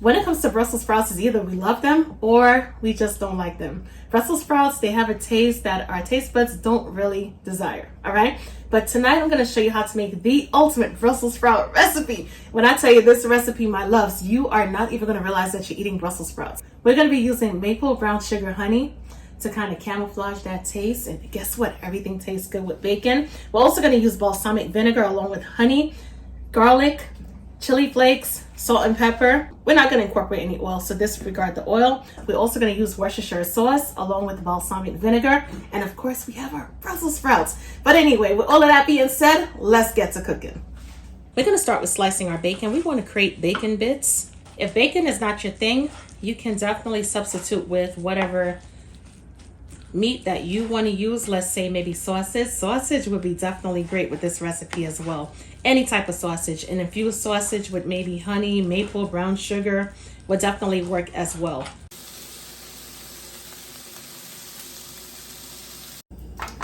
When it comes to Brussels sprouts, it's either we love them or we just don't like them. Brussels sprouts, they have a taste that our taste buds don't really desire, all right? But tonight I'm gonna show you how to make the ultimate Brussels sprout recipe. When I tell you this recipe, my loves, you are not even gonna realize that you're eating Brussels sprouts. We're gonna be using maple brown sugar honey to kind of camouflage that taste. And guess what? Everything tastes good with bacon. We're also gonna use balsamic vinegar along with honey, garlic, chili flakes, salt and pepper. We're not going to incorporate any oil, so disregard the oil. We're also going to use Worcestershire sauce along with the balsamic vinegar. And of course, we have our Brussels sprouts. But anyway, with all of that being said, let's get to cooking. We're going to start with slicing our bacon. We want to create bacon bits. If bacon is not your thing, you can definitely substitute with whatever meat that you want to use. Let's say maybe sausage. Sausage would be definitely great with this recipe as well. Any type of sausage, an infused sausage with maybe honey, maple, brown sugar would definitely work as well.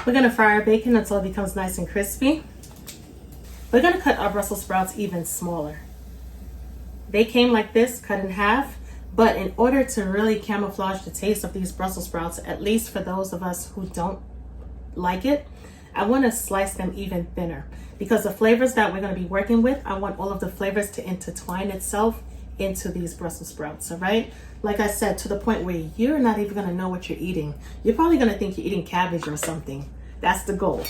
We're going to fry our bacon until it becomes nice and crispy. We're going to cut our Brussels sprouts even smaller. They came like this, cut in half. But in order to really camouflage the taste of these Brussels sprouts, at least for those of us who don't like it, I want to slice them even thinner. Because the flavors that we're going to be working with, I want all of the flavors to intertwine itself into these Brussels sprouts, all right? Like I said, to the point where you're not even going to know what you're eating. You're probably going to think you're eating cabbage or something. That's the goal.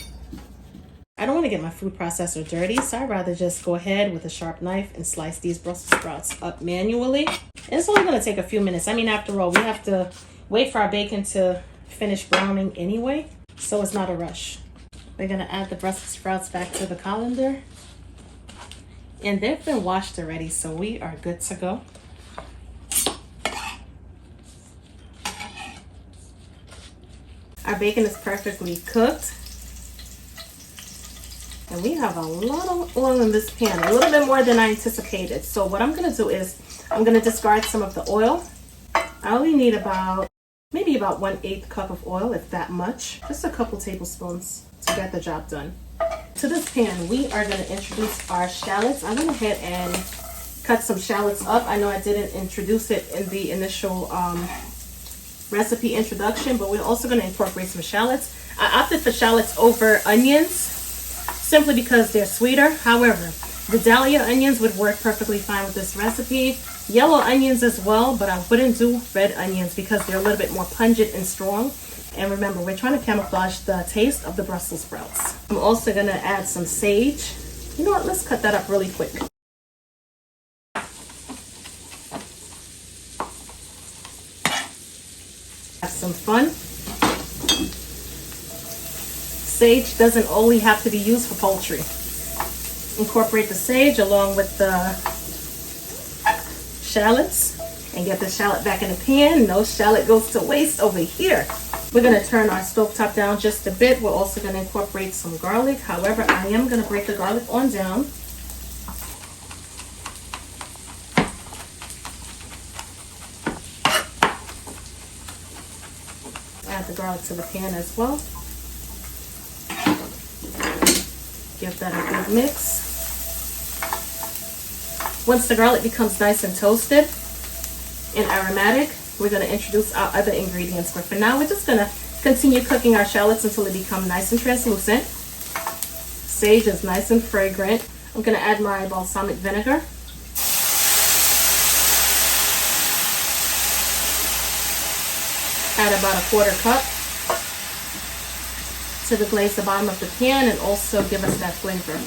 I don't want to get my food processor dirty, so I'd rather just go ahead with a sharp knife and slice these Brussels sprouts up manually. And it's only going to take a few minutes. I mean, after all, we have to wait for our bacon to finish browning anyway, so it's not a rush. We're going to add the Brussels sprouts back to the colander. And they've been washed already, so we are good to go. Our bacon is perfectly cooked. And we have a lot of oil in this pan, a little bit more than I anticipated. So what I'm going to do is I'm going to discard some of the oil. I only need maybe about 1/8 cup of oil, if that much. Just a couple tablespoons to get the job done. To this pan, we are going to introduce our shallots. I went ahead and cut some shallots up. I know I didn't introduce it in the initial recipe introduction, but we're also going to incorporate some shallots. I opted for shallots over onions, simply because they're sweeter. However, the dahlia onions would work perfectly fine with this recipe. Yellow onions as well, but I wouldn't do red onions because they're a little bit more pungent and strong. And remember, we're trying to camouflage the taste of the Brussels sprouts. I'm also going to add some sage. You know what? Let's cut that up really quick. Have some fun. Sage doesn't only have to be used for poultry. Incorporate the sage along with the shallots and get the shallot back in the pan. No shallot goes to waste over here. We're going to turn our stovetop down just a bit. We're also going to incorporate some garlic. However, I am going to break the garlic on down. Add the garlic to the pan as well. Give that a good mix. Once the garlic becomes nice and toasted and aromatic, we're going to introduce our other ingredients. But for now, we're just going to continue cooking our shallots until they become nice and translucent. Sage is nice and fragrant. I'm going to add my balsamic vinegar. Add about 1/4 cup to the glaze the bottom of the pan and also give us that flavor.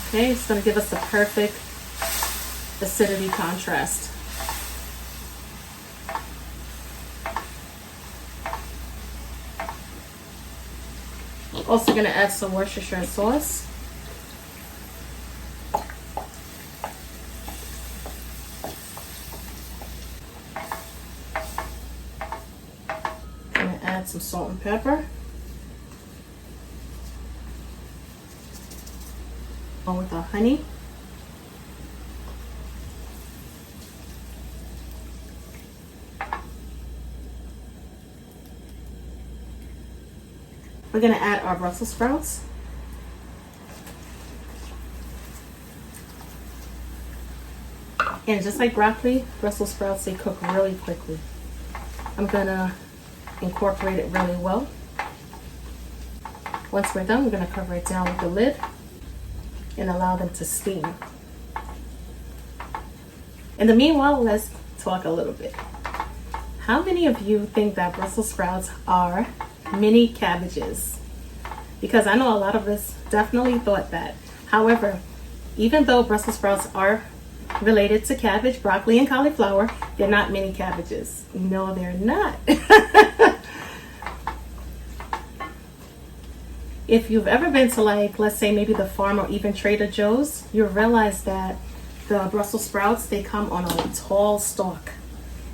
Okay, it's going to give us the perfect acidity contrast. Also going to add some Worcestershire sauce. Going to add some salt and pepper. Along with our honey. We're going to add our Brussels sprouts. And just like broccoli, Brussels sprouts, they cook really quickly. I'm gonna incorporate it really well. Once we're done, we're gonna cover it down with the lid and allow them to steam. In the meanwhile, let's talk a little bit. How many of you think that Brussels sprouts are mini cabbages? Because I know a lot of us definitely thought that. However, even though Brussels sprouts are related to cabbage, broccoli, and cauliflower, they're not mini cabbages. No, they're not. If you've ever been to, like, let's say maybe the farm or even Trader Joe's, you'll realize that the Brussels sprouts, they come on a tall stalk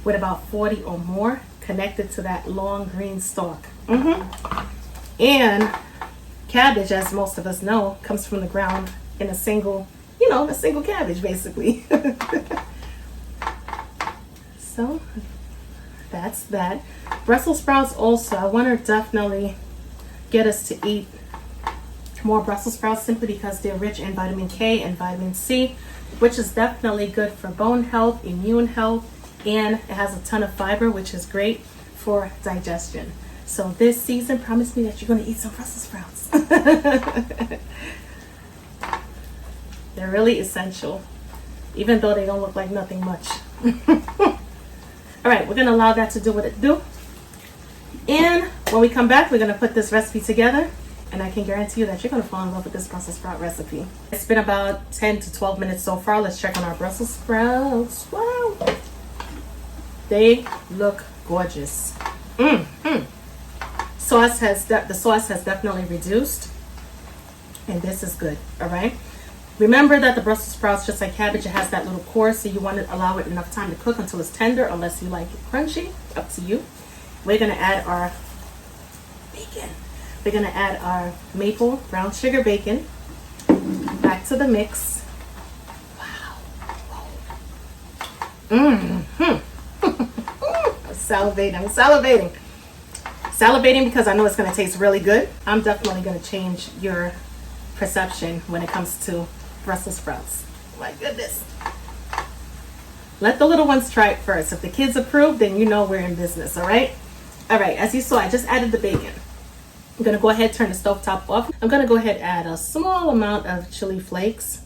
with about 40 or more connected to that long green stalk. And cabbage, as most of us know, comes from the ground in a single, a single cabbage basically. So that's that. Brussels sprouts also, I want to definitely get us to eat more Brussels sprouts simply because they're rich in vitamin K and vitamin C, which is definitely good for bone health, immune health, and it has a ton of fiber, which is great for digestion. So this season, promise me that you're going to eat some Brussels sprouts. They're really essential, even though they don't look like nothing much. All right, we're going to allow that to do what it do. And when we come back, we're going to put this recipe together. And I can guarantee you that you're going to fall in love with this Brussels sprout recipe. It's been about 10 to 12 minutes so far. Let's check on our Brussels sprouts. Wow. They look gorgeous. The sauce has definitely reduced. And this is good, all right? Remember that the Brussels sprouts, just like cabbage, it has that little core, so you want to allow it enough time to cook until it's tender, unless you like it crunchy. Up to you. We're going to add our bacon. We're going to add our maple brown sugar bacon back to the mix. Wow. I'm salivating. Salivating because I know it's going to taste really good. I'm definitely going to change your perception when it comes to Brussels sprouts. My goodness. Let the little ones try it first. If the kids approve, then you know we're in business, all right? All right, as you saw, I just added the bacon. I'm going to go ahead and turn the stove top off. I'm going to go ahead and add a small amount of chili flakes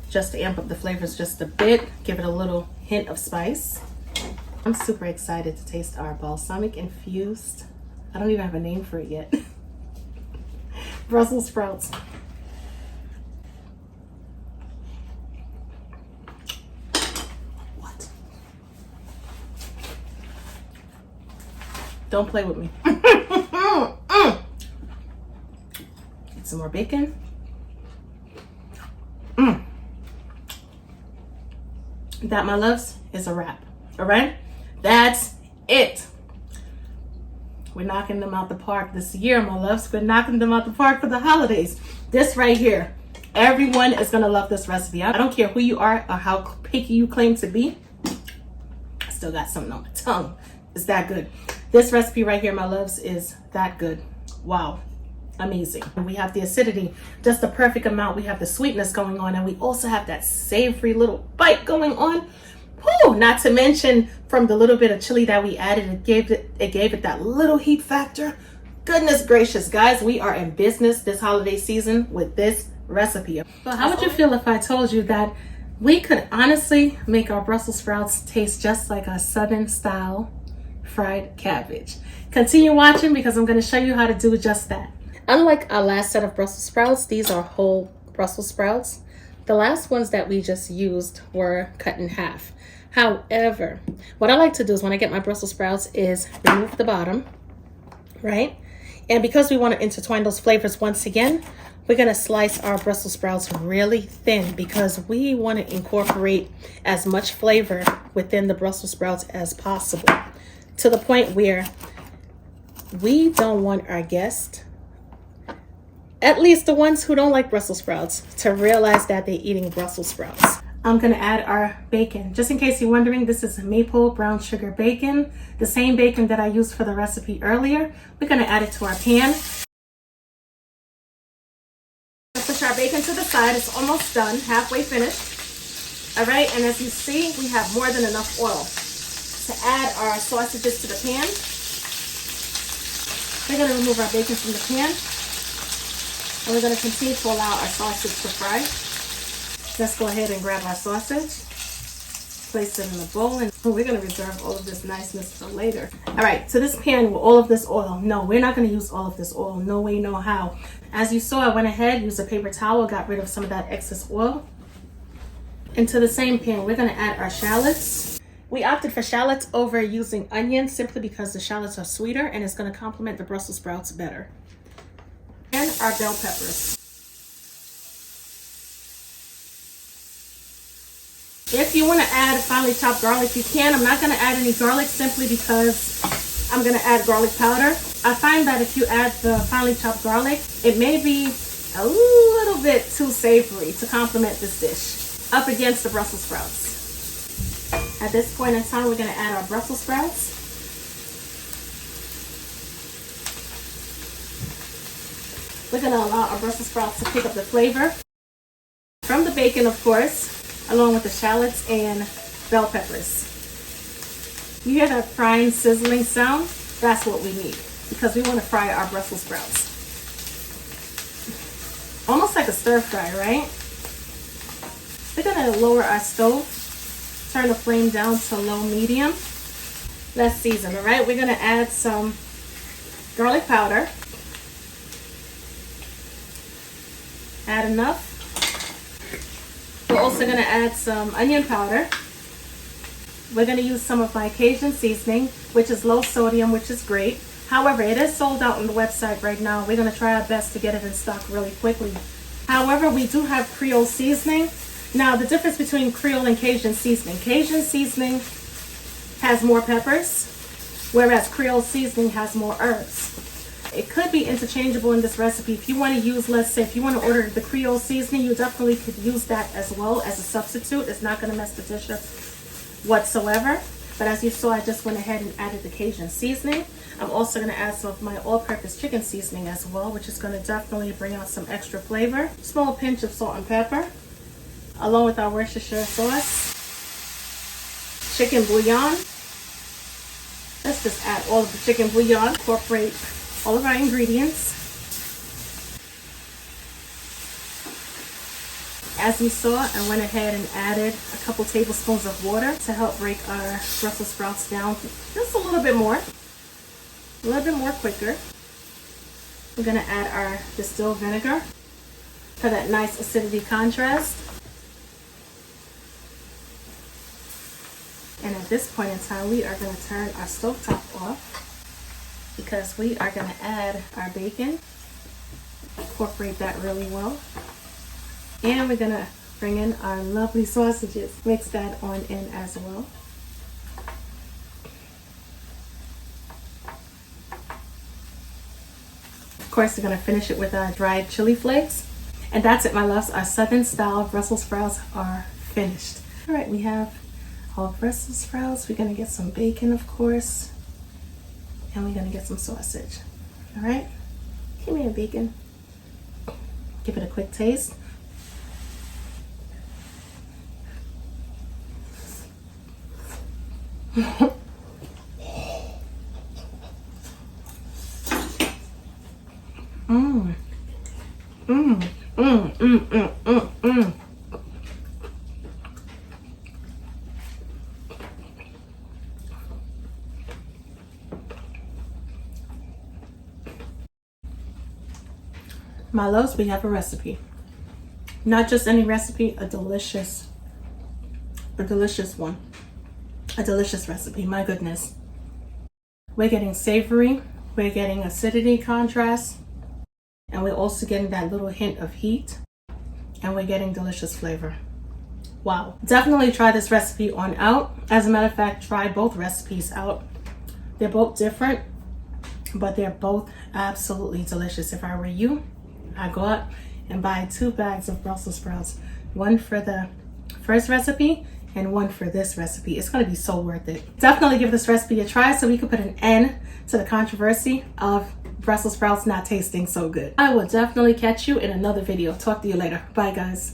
just to amp up the flavors just a bit. Give it a little hint of spice. I'm super excited to taste our balsamic infused, I don't even have a name for it yet, Brussels sprouts. What? Don't play with me. Get some more bacon. That, my loves, is a wrap. All right, that's it. We're knocking them out the park this year, my loves. We're knocking them out the park for the holidays. This right here, everyone is gonna love this recipe. I don't care who you are or how picky you claim to be. I still got something on my tongue. It's that good. This recipe right here, my loves, is that good. Wow. Amazing. And we have the acidity, just the perfect amount. We have the sweetness going on, and we also have that savory little bite going on. Whew, not to mention from the little bit of chili that we added, it gave it that little heat factor. Goodness gracious, guys, we are in business this holiday season with this recipe. So how would you feel if I told you that we could honestly make our Brussels sprouts taste just like a Southern style fried cabbage? Continue watching because I'm going to show you how to do just that. Unlike our last set of Brussels sprouts, these are whole Brussels sprouts. The last ones that we just used were cut in half. However, what I like to do is when I get my Brussels sprouts is remove the bottom, right? And because we want to intertwine those flavors once again, we're going to slice our Brussels sprouts really thin because we want to incorporate as much flavor within the Brussels sprouts as possible, to the point where we don't want our guests, at least the ones who don't like Brussels sprouts, to realize that they're eating Brussels sprouts. I'm gonna add our bacon. Just in case you're wondering, this is maple brown sugar bacon, the same bacon that I used for the recipe earlier. We're gonna add it to our pan. Push our bacon to the side. It's almost done, halfway finished. All right, and as you see, we have more than enough oil to add our sausages to the pan. We're going to remove our bacon from the pan, and we're going to continue to allow our sausage to fry. Let's go ahead and grab our sausage, place it in a bowl, and we're going to reserve all of this niceness for later. All right, so this pan with all of this oil. No, we're not going to use all of this oil. No way, no how. As you saw, I went ahead, used a paper towel, got rid of some of that excess oil. Into the same pan, we're going to add our shallots. We opted for shallots over using onions simply because the shallots are sweeter and it's going to complement the Brussels sprouts better. And our bell peppers. If you want to add finely chopped garlic, you can. I'm not going to add any garlic simply because I'm going to add garlic powder. I find that if you add the finely chopped garlic, it may be a little bit too savory to complement this dish up against the Brussels sprouts. At this point in time, we're going to add our Brussels sprouts. We're going to allow our Brussels sprouts to pick up the flavor from the bacon, of course, along with the shallots and bell peppers. You hear that frying, sizzling sound? That's what we need because we want to fry our Brussels sprouts. Almost like a stir fry, right? We're going to lower our stove. Turn the flame down to low medium. Let's season, all right? We're gonna add some garlic powder. Add enough. We're also gonna add some onion powder. We're gonna use some of my Cajun seasoning, which is low sodium, which is great. However, it is sold out on the website right now. We're gonna try our best to get it in stock really quickly. However, we do have Creole seasoning. Now, the difference between Creole and Cajun seasoning has more peppers, whereas Creole seasoning has more herbs. It could be interchangeable in this recipe. If you want to use, let's say, if you want to order the Creole seasoning, you definitely could use that as well as a substitute. It's not going to mess the dish up whatsoever. But as you saw, I just went ahead and added the Cajun seasoning. I'm also going to add some of my all-purpose chicken seasoning as well, which is going to definitely bring out some extra flavor. Small pinch of salt and pepper, along with our Worcestershire sauce, chicken bouillon. Let's just add all of the chicken bouillon, incorporate all of our ingredients. As you saw, I went ahead and added a couple tablespoons of water to help break our Brussels sprouts down just a little bit more quicker. We're gonna add our distilled vinegar for that nice acidity contrast. And at this point in time, we are going to turn our stovetop off because we are going to add our bacon, incorporate that really well. And we're going to bring in our lovely sausages, mix that on in as well. Of course, we're going to finish it with our dried chili flakes. And that's it, my loves. Our Southern style Brussels sprouts are finished. All right, we have all Brussels sprouts. We're gonna get some bacon, of course, and we're gonna get some sausage. All right, give me a bacon. Give it a quick taste. Mmm. Mmm. Mmm. Mmm. Mmm. Mmm. Mmm. My loves, we have a recipe. Not just any recipe, a delicious one. A delicious recipe, my goodness. We're getting savory, we're getting acidity contrast, and we're also getting that little hint of heat, and we're getting delicious flavor. Wow. Definitely try this recipe on out. As a matter of fact, try both recipes out. They're both different, but they're both absolutely delicious. If I were you, I go out and buy 2 bags of Brussels sprouts, one for the first recipe and one for this recipe. It's going to be so worth it. Definitely give this recipe a try so we can put an end to the controversy of Brussels sprouts not tasting so good. I will definitely catch you in another video. Talk to you later. Bye, guys.